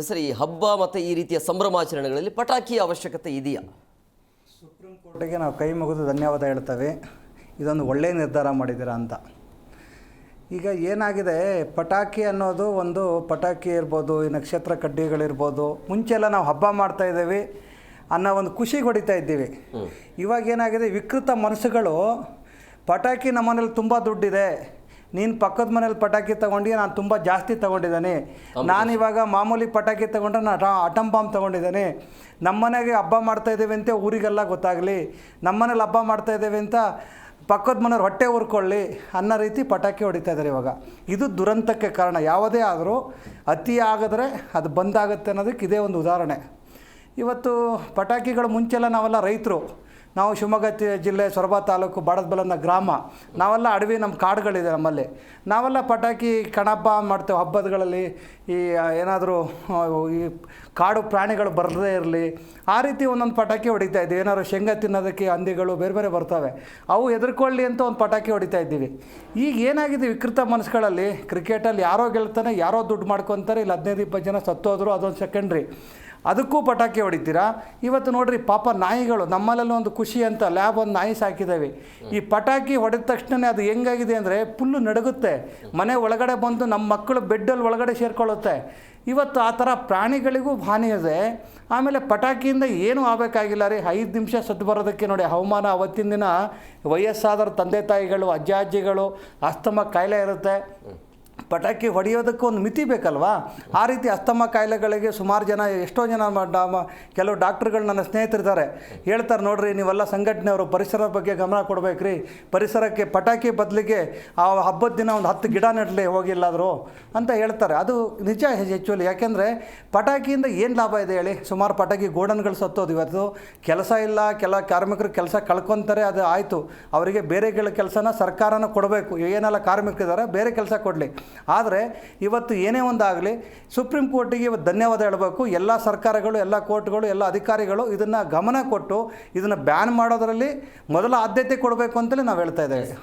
ಹಾಗಾದರೆ ಸರ್, ಈ ಹಬ್ಬ ಮತ್ತು ಈ ರೀತಿಯ ಸಂಭ್ರಮಾಚರಣೆಗಳಲ್ಲಿ ಪಟಾಕಿಯ ಅವಶ್ಯಕತೆ ಇದೆಯಾ? ಸುಪ್ರೀಂ ಕೋರ್ಟಿಗೆ ನಾವು ಕೈ ಮುಗಿದು ಧನ್ಯವಾದ ಹೇಳ್ತೇವೆ. ಇದೊಂದು ಒಳ್ಳೆಯ ನಿರ್ಧಾರ ಮಾಡಿದ್ದೀರಾ ಅಂತ. ಈಗ ಏನಾಗಿದೆ, ಪಟಾಕಿ ಅನ್ನೋದು ಒಂದು ಪಟಾಕಿ ಇರ್ಬೋದು, ಈ ನಕ್ಷತ್ರ ಕಡ್ಡಿಗಳಿರ್ಬೋದು, ಮುಂಚೆಲ್ಲ ನಾವು ಹಬ್ಬ ಮಾಡ್ತಾಯಿದ್ದೀವಿ ಅನ್ನೋ ಒಂದು ಖುಷಿಗೆ ಹೊಡಿತಾ ಇದ್ದೀವಿ. ಇವಾಗ ಏನಾಗಿದೆ, ವಿಕೃತ ಮನಸ್ಸುಗಳು ಪಟಾಕಿ ನಮ್ಮನೇಲಿ ತುಂಬ ದುಡ್ಡಿದೆ, ನೀನು ಪಕ್ಕದ ಮನೇಲಿ ಪಟಾಕಿ ತೊಗೊಂಡು ನಾನು ತುಂಬ ಜಾಸ್ತಿ ತೊಗೊಂಡಿದ್ದಾನೆ, ನಾನಿವಾಗ ಮಾಮೂಲಿ ಪಟಾಕಿ ತೊಗೊಂಡ್ರೆ ನಾನು ಅಟಮ್ ಬಾಂಬ್ ತೊಗೊಂಡಿದ್ದಾನೆ, ನಮ್ಮನೆಗೆ ಹಬ್ಬ ಮಾಡ್ತಾಯಿದ್ದೀವಿ ಅಂತ ಊರಿಗೆಲ್ಲ ಗೊತ್ತಾಗಲಿ, ನಮ್ಮನೇಲಿ ಹಬ್ಬ ಮಾಡ್ತಾಯಿದ್ದೇವೆ ಅಂತ ಪಕ್ಕದ ಮನೆಯವ್ರು ಹೊಟ್ಟೆ ಉರ್ಕೊಳ್ಳಿ ಅನ್ನೋ ರೀತಿ ಪಟಾಕಿ ಹೊಡಿತಾ ಇದ್ದಾರೆ ಇವಾಗ. ಇದು ದುರಂತಕ್ಕೆ ಕಾರಣ. ಯಾವುದೇ ಆದರೂ ಅತಿ ಆಗಿದ್ರೆ ಅದು ಬಂದಾಗುತ್ತೆ ಅನ್ನೋದಕ್ಕೆ ಇದೇ ಒಂದು ಉದಾಹರಣೆ. ಇವತ್ತು ಪಟಾಕಿಗಳು ಮುಂಚೆಲ್ಲ ನಾವೆಲ್ಲ ರೈತರು, ನಾವು ಶಿವಮೊಗ್ಗ ಜಿಲ್ಲೆ ಸೊರಬ ತಾಲೂಕು ಬಾಡದಬೆಲೆ ಗ್ರಾಮ, ನಾವೆಲ್ಲ ಅಡವಿ, ನಮ್ಮ ಕಾಡುಗಳಿದೆ ನಮ್ಮಲ್ಲಿ, ನಾವೆಲ್ಲ ಪಟಾಕಿ ಕಣಬ್ಬ ಮಾಡ್ತೇವೆ ಹಬ್ಬಗಳಲ್ಲಿ. ಈ ಏನಾದರೂ ಈ ಕಾಡು ಪ್ರಾಣಿಗಳು ಬರದೇ ಇರಲಿ ಆ ರೀತಿ ಒಂದೊಂದು ಪಟಾಕಿ ಹೊಡಿತಾ ಇದ್ದೀವಿ. ಏನಾದ್ರು ಶೇಂಗಾ ತಿನ್ನೋದಕ್ಕೆ ಹಂದಿಗಳು ಬೇರೆ ಬೇರೆ ಬರ್ತವೆ, ಅವು ಎದುರ್ಕೊಳ್ಳಿ ಅಂತ ಒಂದು ಪಟಾಕಿ ಹೊಡಿತಾ ಇದ್ದೀವಿ. ಈಗ ಏನಾಗಿದೆ, ವಿಕೃತ ಮನಸ್ಸುಗಳಲ್ಲಿ ಕ್ರಿಕೆಟಲ್ಲಿ ಯಾರೋ ಗೆಲ್ತಾನೆ, ಯಾರೋ ದುಡ್ಡು ಮಾಡ್ಕೊತಾರೆ, ಇಲ್ಲಿ 15-20 ಜನ ಸತ್ತೋದ್ರು, ಅದೊಂದು ಸೆಕೆಂಡ್ರಿ, ಅದಕ್ಕೂ ಪಟಾಕಿ ಹೊಡಿತೀರಾ. ಇವತ್ತು ನೋಡಿರಿ ಪಾಪ ನಾಯಿಗಳು, ನಮ್ಮಲ್ಲೆಲ್ಲ ಒಂದು ಖುಷಿ ಅಂತ ಲ್ಯಾಬ್ ಒಂದು ನಾಯಿ ಸಾಕಿದ್ದೇವೆ. ಈ ಪಟಾಕಿ ಹೊಡೆದ ತಕ್ಷಣ ಅದು ಹೆಂಗಾಗಿದೆ ಅಂದರೆ ಫುಲ್ಲು ನಡುಗುತ್ತೆ, ಮನೆ ಒಳಗಡೆ ಬಂದು ನಮ್ಮ ಮಕ್ಕಳು ಬೆಡ್ಡಲ್ಲಿ ಒಳಗಡೆ ಸೇರ್ಕೊಳ್ಳುತ್ತೆ. ಇವತ್ತು ಆ ಥರ ಪ್ರಾಣಿಗಳಿಗೂ ಹಾನಿ ಇದೆ. ಆಮೇಲೆ ಪಟಾಕಿಯಿಂದ ಏನೂ ಆಗಬೇಕಾಗಿಲ್ಲ ರೀ, 5 ನಿಮಿಷ ಸತ್ತು ಬರೋದಕ್ಕೆ ನೋಡಿ ಹವಾಮಾನ. ಅವತ್ತಿನ ದಿನ ವಯಸ್ಸಾದರ ತಂದೆ ತಾಯಿಗಳು, ಅಜ್ಜ ಅಜ್ಜಿಗಳು, ಅಸ್ತಮ ಕಾಯಿಲೆ ಇರುತ್ತೆ, ಪಟಾಕಿ ಹೊಡೆಯೋದಕ್ಕೆ ಒಂದು ಮಿತಿ ಬೇಕಲ್ವಾ. ಆ ರೀತಿ ಅಸ್ತಮ ಕಾಯಿಲೆಗಳಿಗೆ ಸುಮಾರು ಜನ, ಎಷ್ಟೋ ಜನ ಕೆಲವು ಡಾಕ್ಟ್ರುಗಳು ನನ್ನ ಸ್ನೇಹಿತರಿದ್ದಾರೆ, ಹೇಳ್ತಾರೆ ನೋಡ್ರಿ ನೀವೆಲ್ಲ ಸಂಘಟನೆಯವರು ಪರಿಸರದ ಬಗ್ಗೆ ಗಮನ ಕೊಡಬೇಕ್ರಿ, ಪರಿಸರಕ್ಕೆ ಪಟಾಕಿ ಬದಲಿಗೆ ಆ ಹಬ್ಬದ ದಿನ ಒಂದು 10 ಗಿಡ ನೆಡಲಿ ಹೋಗಿಲ್ಲಾದರೂ ಅಂತ ಹೇಳ್ತಾರೆ. ಅದು ನಿಜ ಆ್ಯಕ್ಚುಲಿ. ಯಾಕೆಂದರೆ ಪಟಾಕಿಯಿಂದ ಏನು ಲಾಭ ಇದೆ ಹೇಳಿ? ಸುಮಾರು ಪಟಾಕಿ ಗೋಡನ್ಗಳು ಸತ್ತೋದು. ಇವತ್ತು ಕೆಲಸ ಇಲ್ಲ, ಕೆಲ ಕಾರ್ಮಿಕರು ಕೆಲಸ ಕಳ್ಕೊತಾರೆ, ಅದು ಆಯಿತು, ಅವರಿಗೆ ಬೇರೆ ಕೆಲಸನ ಸರ್ಕಾರನ ಕೊಡಬೇಕು. ಏನೆಲ್ಲ ಕಾರ್ಮಿಕರಿದ್ದಾರೆ ಬೇರೆ ಕೆಲಸ ಕೊಡಲಿ. ಆದರೆ ಇವತ್ತು ಏನೇ ಒಂದಾಗಲಿ ಸುಪ್ರೀಂ ಕೋರ್ಟಿಗೆ ಇವತ್ತು ಧನ್ಯವಾದ ಹೇಳಬೇಕು. ಎಲ್ಲ ಸರ್ಕಾರಗಳು, ಎಲ್ಲ ಕೋರ್ಟ್ಗಳು, ಎಲ್ಲ ಅಧಿಕಾರಿಗಳು ಇದನ್ನು ಗಮನ ಕೊಟ್ಟು ಇದನ್ನು ಬ್ಯಾನ್ ಮಾಡೋದರಲ್ಲಿ ಮೊದಲ ಆದ್ಯತೆ ಕೊಡಬೇಕು ಅಂತಲೇ ನಾವು ಹೇಳ್ತಾ ಇದ್ದೇವೆ.